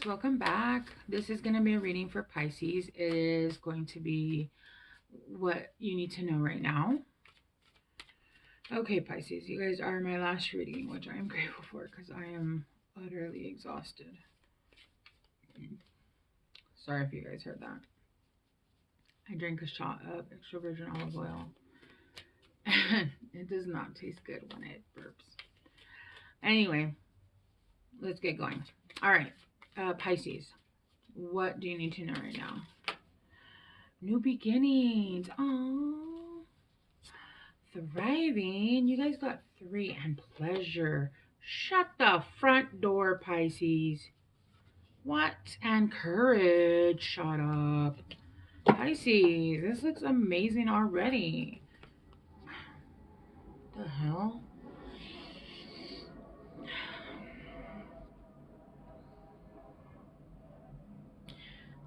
welcome back. This is going to be a reading for Pisces. It is going to be what you need to know right now. Okay, Pisces, you guys are my last reading, which I am grateful for because I am utterly exhausted. Sorry if you guys heard that. I drank a shot of extra virgin olive oil and it does not taste good when it burps. Anyway, let's get going. All right, Pisces, what do you need to know right now? New beginnings. Oh, thriving. You guys got 3 and pleasure. Shut the front door, Pisces. What? And courage. Shut up. Pisces, this looks amazing already. The hell?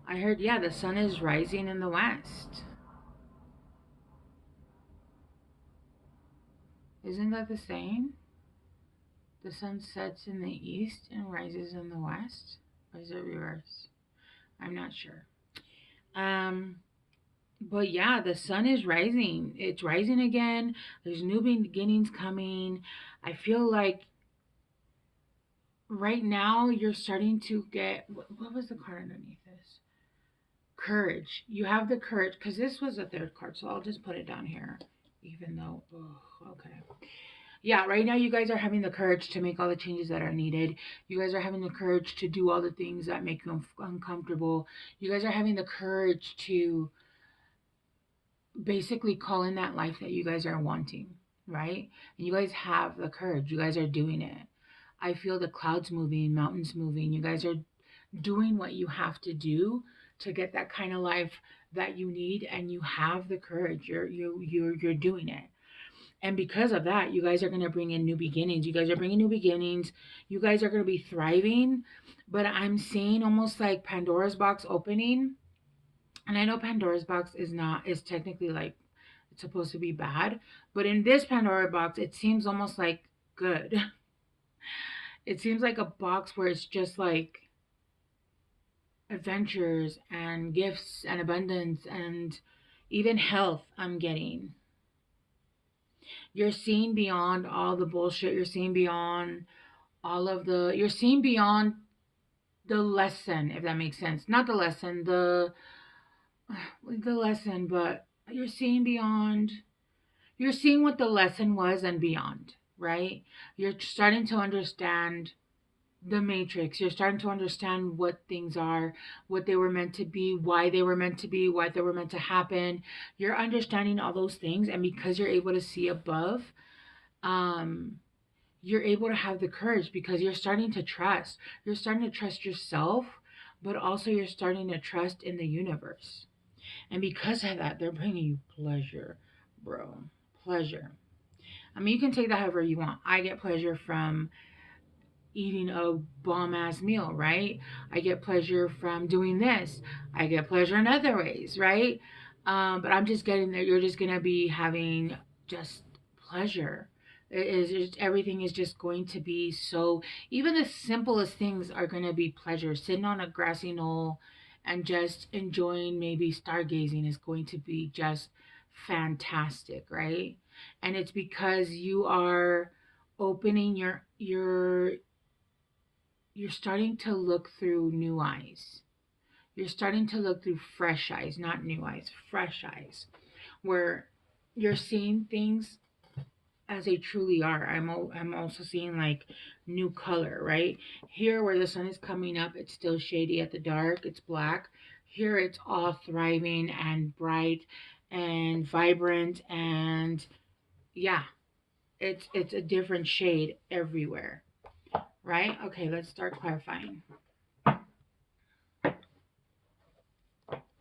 I heard, yeah, the sun is rising in the west. Isn't that the same? The sun sets in the east and rises in the west? Or is it reverse? I'm not sure. But yeah, the sun is rising. It's rising again. There's new beginnings coming. I feel like right now you're starting to get, what was the card underneath this? Courage. You have the courage, because this was a 3rd card, so I'll just put it down here, even though, okay. Yeah, right now you guys are having the courage to make all the changes that are needed. You guys are having the courage to do all the things that make you uncomfortable. You guys are having the courage to basically call in that life that you guys are wanting, right? And you guys have the courage. You guys are doing it. I feel the clouds moving, mountains moving. You guys are doing what you have to do to get that kind of life that you need, and you have the courage. You're doing it. And because of that, you guys are going to bring in new beginnings. You guys are bringing new beginnings. You guys are going to be thriving. But I'm seeing almost like Pandora's box opening. And I know Pandora's box is technically like, it's supposed to be bad, but in this Pandora box, it seems almost like good. It seems like a box where it's just like adventures and gifts and abundance and even health. I'm getting. You're seeing beyond all the bullshit. You're seeing beyond you're seeing beyond the lesson, if that makes sense. Not the lesson, the lesson, but you're seeing beyond. You're seeing what the lesson was and beyond, right? You're starting to understand the matrix. You're starting to understand what things are, what they were meant to be, why they were meant to be, why they were meant to happen. You're understanding all those things, and because you're able to see above, you're able to have the courage because you're starting to trust. You're starting to trust yourself, but also you're starting to trust in the universe. And because of that, they're bringing you pleasure, bro. Pleasure. I mean, you can take that however you want. I get pleasure from eating a bomb ass meal, right? I get pleasure from doing this. I get pleasure in other ways, right? But I'm just getting there. You're just gonna be having just pleasure. It is just, everything is just going to be so. Even the simplest things are gonna be pleasure. Sitting on a grassy knoll and just enjoying maybe stargazing is going to be just fantastic, right? And it's because you are opening you're starting to look through new eyes. You're starting to look through fresh eyes, not new eyes, fresh eyes, where you're seeing things as they truly are. I'm also seeing like new color, right? Here where the sun is coming up, it's still shady at the dark, it's black. Here it's all thriving and bright and vibrant, and yeah, it's a different shade everywhere. Right? Okay, let's start clarifying.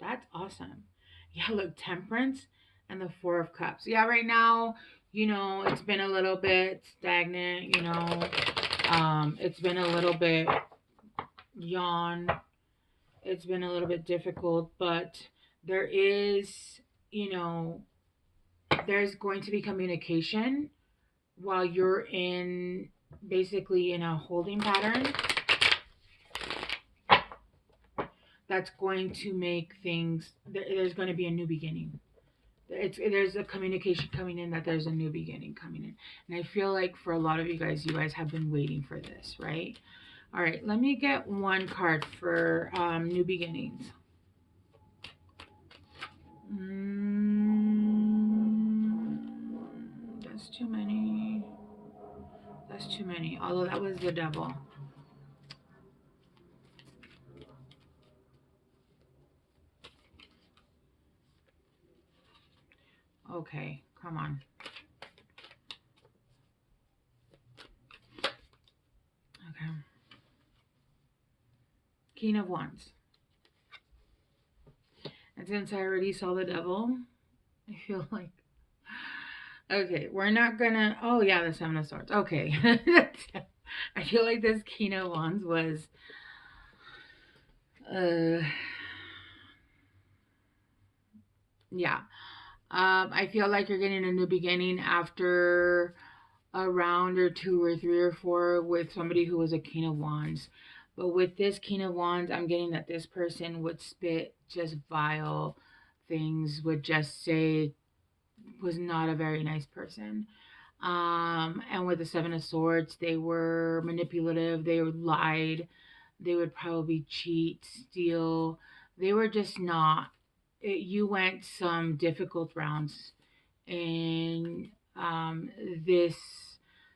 That's awesome. Yeah, look, Temperance and the Four of Cups. Yeah, right now, it's been a little bit stagnant, it's been a little bit yawn. It's been a little bit difficult, but there is, there's going to be communication while you're in basically in a holding pattern. that's going to make things, there's going to be a new beginning. There's a communication coming in that there's a new beginning coming in. And I feel like for a lot of you guys have been waiting for this, right? All right, let me get one card for new beginnings. That's too many. That's too many. Although that was the devil. Okay, come on. Okay. King of Wands. And since I already saw the devil, I feel like, okay, we're not gonna, oh yeah, the Seven of Swords. Okay. I feel like this King of Wands was, yeah. I feel like you're getting a new beginning after a round or two or three or four with somebody who was a King of Wands. But with this King of Wands, I'm getting that this person would spit just vile things, would just say was not a very nice person. And with the Seven of Swords, they were manipulative, they lied, they would probably cheat, steal. They were just not. You went some difficult rounds in this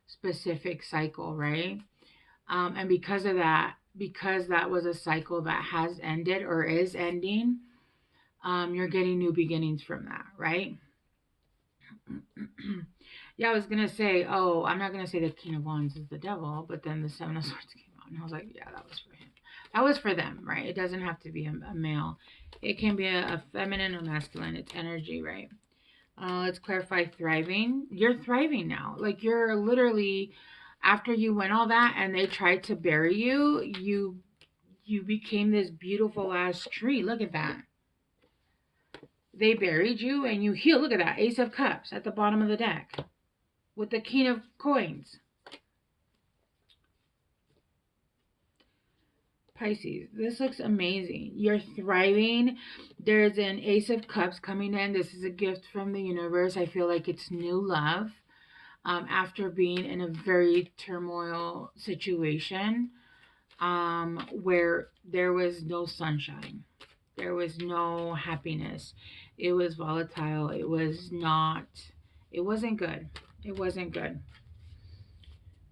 specific cycle, right? And because of that, because that was a cycle that has ended or is ending, you're getting new beginnings from that, right? Yeah, I was gonna say, oh, I'm not gonna say the King of Wands is the devil, but then the Seven of Swords came out, and I was like, yeah, that was for him. That was for them, right? It doesn't have to be a male. It can be a feminine or masculine. It's energy, right? Let's clarify thriving. You're thriving now. Like you're literally, after you went all that and they tried to bury you, you became this beautiful ass tree. Look at that. They buried you and you healed. Look at that. Ace of Cups at the bottom of the deck with the King of Coins. Pisces, this looks amazing. You're thriving. There's an Ace of Cups coming in. This is a gift from the universe. I feel like it's new love. After being in a very turmoil situation where there was no sunshine, there was no happiness. It was volatile. It wasn't good. It wasn't good.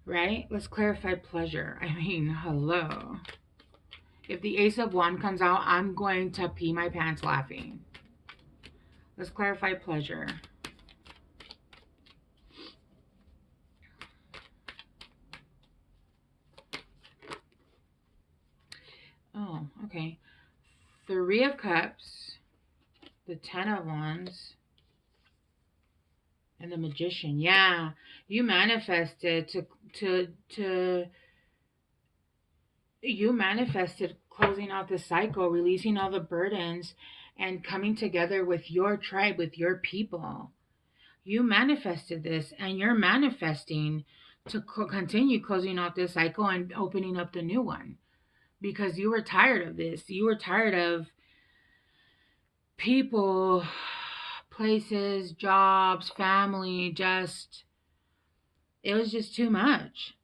Right? Let's clarify pleasure. I mean, hello. If the Ace of Wands comes out, I'm going to pee my pants laughing. Let's clarify pleasure. Oh, okay. Three of Cups, the Ten of Wands, and the Magician. Yeah, you manifested you manifested closing out the cycle, releasing all the burdens, and coming together with your tribe, with your people. You manifested this, and you're manifesting to continue closing out this cycle and opening up the new one because you were tired of this. You were tired of people, places, jobs, family, just, it was just too much.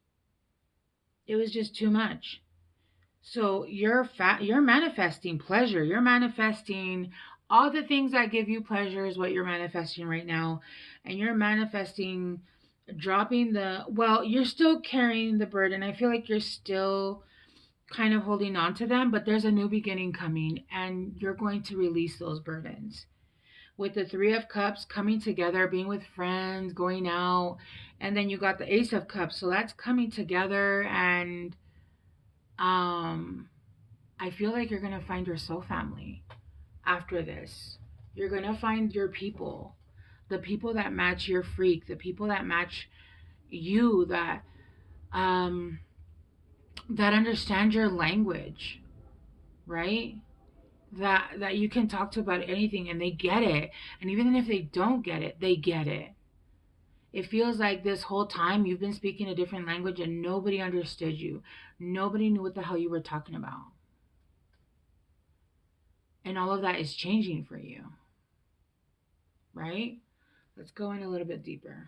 It was just too much. So you're manifesting pleasure. You're manifesting all the things that give you pleasure is what you're manifesting right now. And you're manifesting dropping well, you're still carrying the burden. I feel like you're still kind of holding on to them, but there's a new beginning coming and you're going to release those burdens. With the Three of Cups coming together, being with friends, going out, and then you got the Ace of Cups. So that's coming together and I feel like you're going to find your soul family after this. You're going to find your people, the people that match your freak, the people that match you, that understand your language, right? That you can talk to about anything and they get it. And even if they don't get it, they get it. It feels like this whole time you've been speaking a different language and nobody understood you. Nobody knew what the hell you were talking about. And all of that is changing for you, right? Let's go in a little bit deeper.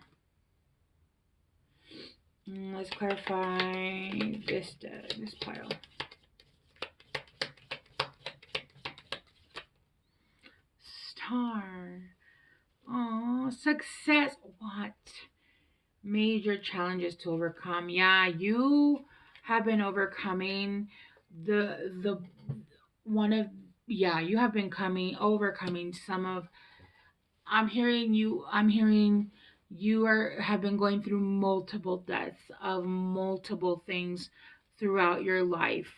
Let's clarify this deck, this pile. Star. Oh, success. What? Major challenges to overcome. Yeah, you have been overcoming the one of yeah, you have been overcoming some of I'm hearing you have been going through multiple deaths of multiple things throughout your life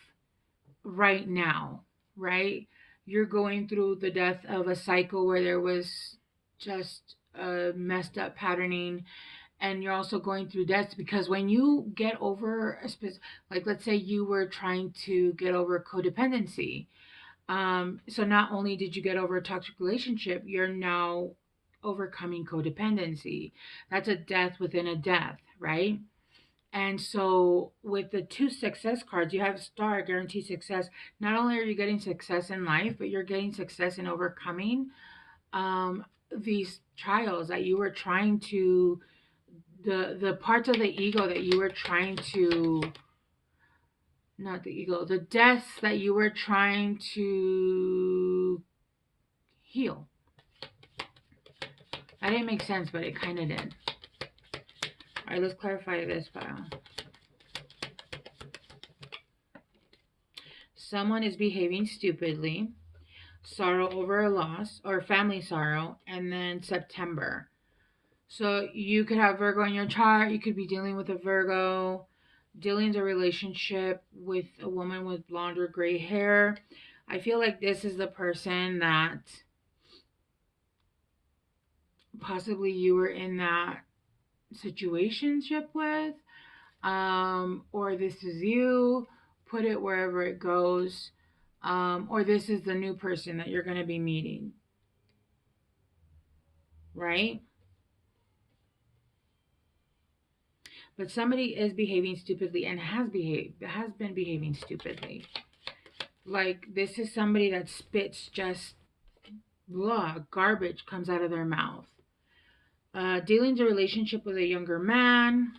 right now, right? You're going through the death of a cycle where there was just a messed up patterning, and you're also going through deaths because when you get over like let's say you were trying to get over codependency, so not only did you get over a toxic relationship, you're now overcoming codependency. That's a death within a death, right? And so with the two success cards, you have star, guaranteed success. Not only are you getting success in life, but you're getting success in overcoming these trials that you were trying to, the parts of the ego that you were trying to, not the ego, the deaths that you were trying to heal. That didn't make sense, but it kind of did. All right, let's clarify this file. Someone is behaving stupidly, sorrow over a loss, or family sorrow, and then September. So you could have Virgo in your chart. You could be dealing with a Virgo, dealing with a relationship with a woman with blonde or gray hair. I feel like this is the person that possibly you were in that situationship with, or this is you, put it wherever it goes, or this is the new person that you're going to be meeting, right? But somebody is behaving stupidly and has been behaving stupidly. Like this is somebody that spits just blah, garbage comes out of their mouth. Dealing with a relationship with a younger man.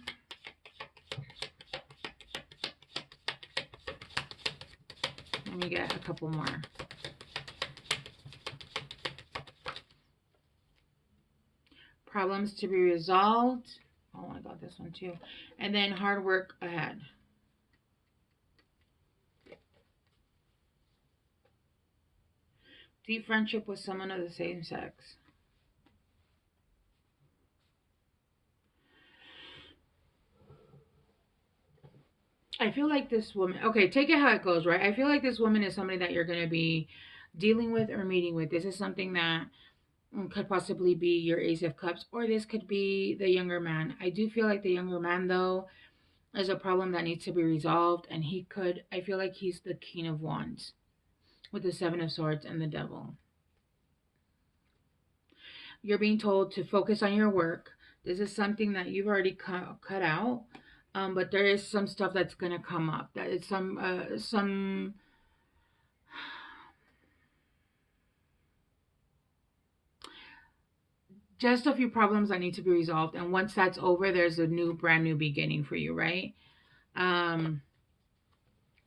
Let me get a couple more. Problems to be resolved. Oh, I got this one too. And then hard work ahead. Deep friendship with someone of the same sex. I feel like this woman, okay, take it how it goes, right? I feel like this woman is somebody that you're going to be dealing with or meeting with. This is something that could possibly be your Ace of Cups, or this could be the younger man. I do feel like the younger man, though, is a problem that needs to be resolved, and I feel like he's the King of Wands with the Seven of Swords and the Devil. You're being told to focus on your work. This is something that you've already cut out, but there is some stuff that's going to come up. That is some just a few problems that need to be resolved, and once that's over, there's a brand new beginning for you, right?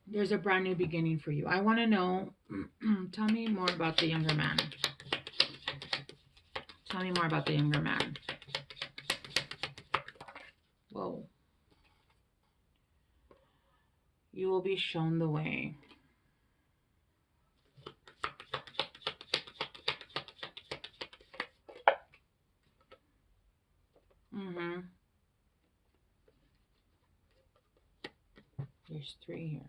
There's a brand new beginning for you. I want to know, tell me more about the younger man. Tell me more about the younger man. Whoa. You will be shown the way. There's 3 here.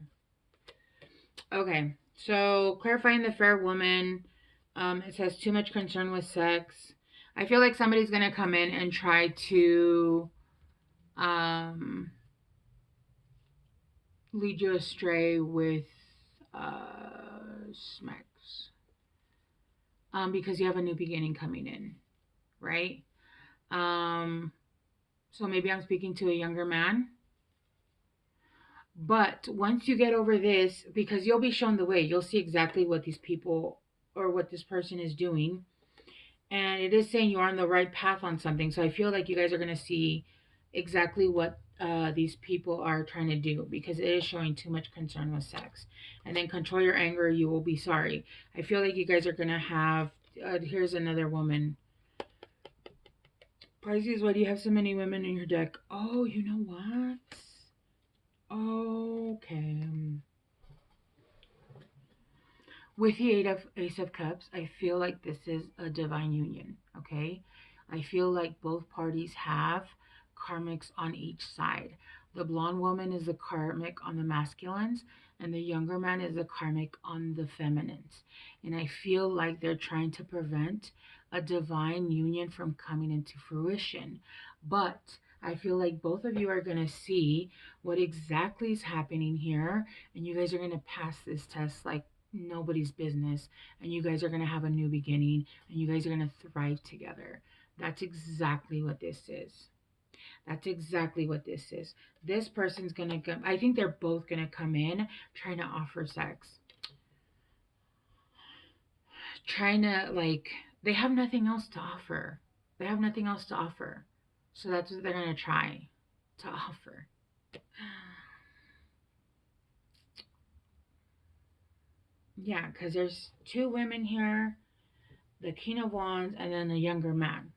Okay, so clarifying the fair woman. It says too much concern with sex. I feel like somebody's going to come in and try to lead you astray with smacks. Because you have a new beginning coming in, right? So maybe I'm speaking to a younger man. But once you get over this, because you'll be shown the way, you'll see exactly what these people or what this person is doing. And it is saying you're on the right path on something. So I feel like you guys are going to see exactly what these people are trying to do, because it is showing too much concern with sex. And then control your anger, you will be sorry. I feel like you guys are going to have, here's another woman. Pisces, why do you have so many women in your deck? Oh, you know what? Okay. With the Ace of Cups, I feel like this is a divine union, okay? I feel like both parties have karmics on each side. The blonde woman is the karmic on the masculines, and the younger man is the karmic on the feminines. And I feel like they're trying to prevent a divine union from coming into fruition. But I feel like both of you are going to see what exactly is happening here, and you guys are going to pass this test like nobody's business, and you guys are going to have a new beginning, and you guys are going to thrive together. That's exactly what this is. That's exactly what this is. This person's going to come, I think they're both going to come in trying to offer sex, trying to, like, they have nothing else to offer. They have nothing else to offer, so that's what they're going to try to offer. Yeah, because there's two women here, the King of Wands, and then a younger man.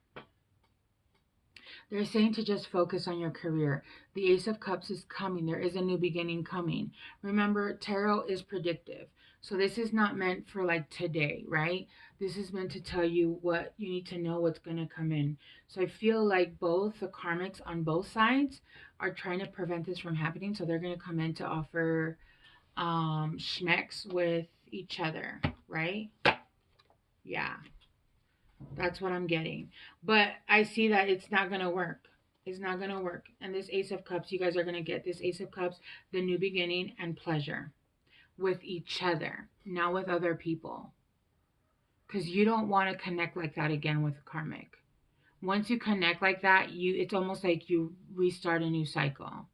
They're saying to just focus on your career. The Ace of Cups is coming. There is a new beginning coming. Remember, tarot is predictive. So this is not meant for like today, right? This is meant to tell you what you need to know, what's going to come in. So I feel like both the karmics on both sides are trying to prevent this from happening. So they're going to come in to offer schmecks with each other, right? Yeah. That's what I'm getting. But I see that it's not going to work. It's not going to work. And this Ace of Cups, you guys are going to get this Ace of Cups, the new beginning and pleasure with each other, not with other people. Because you don't want to connect like that again with karmic. Once you connect like that, it's almost like you restart a new cycle.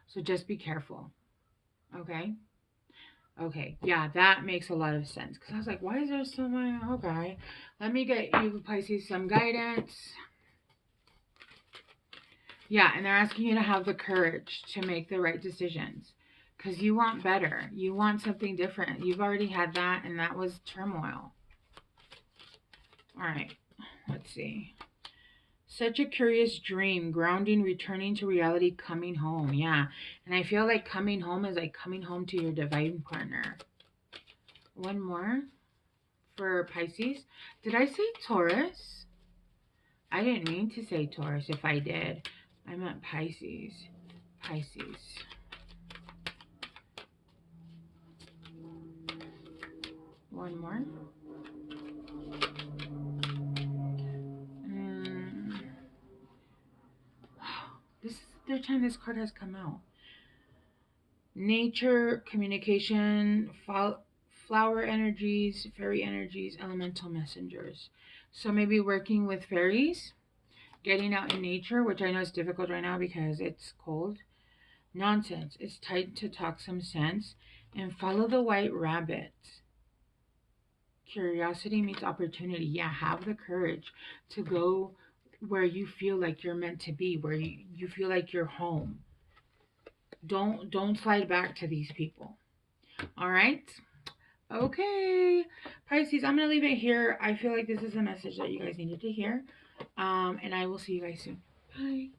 So just be careful. Okay? Okay, yeah, that makes a lot of sense. Because I was like, why is there so many? Okay, let me get you, Pisces, some guidance. Yeah, and they're asking you to have the courage to make the right decisions. Because you want better. You want something different. You've already had that, and that was turmoil. All right, let's see. Such a curious dream, grounding, returning to reality, coming home. Yeah, and I feel like coming home is like coming home to your divine partner. One more for Pisces. Did I say Taurus? I didn't mean to say Taurus. If I did, I meant Pisces. Pisces. One more. This is the third time this card has come out. Nature, communication, flower energies, fairy energies, elemental messengers. So maybe working with fairies, getting out in nature, which I know is difficult right now because it's cold. Nonsense. It's time to talk some sense and follow the white rabbit. Curiosity meets opportunity. Yeah, have the courage to go where you feel like you're meant to be, where you feel like you're home. Don't slide back to these people. All right? Okay. Pisces, I'm going to leave it here. I feel like this is a message that you guys needed to hear. And I will see you guys soon. Bye.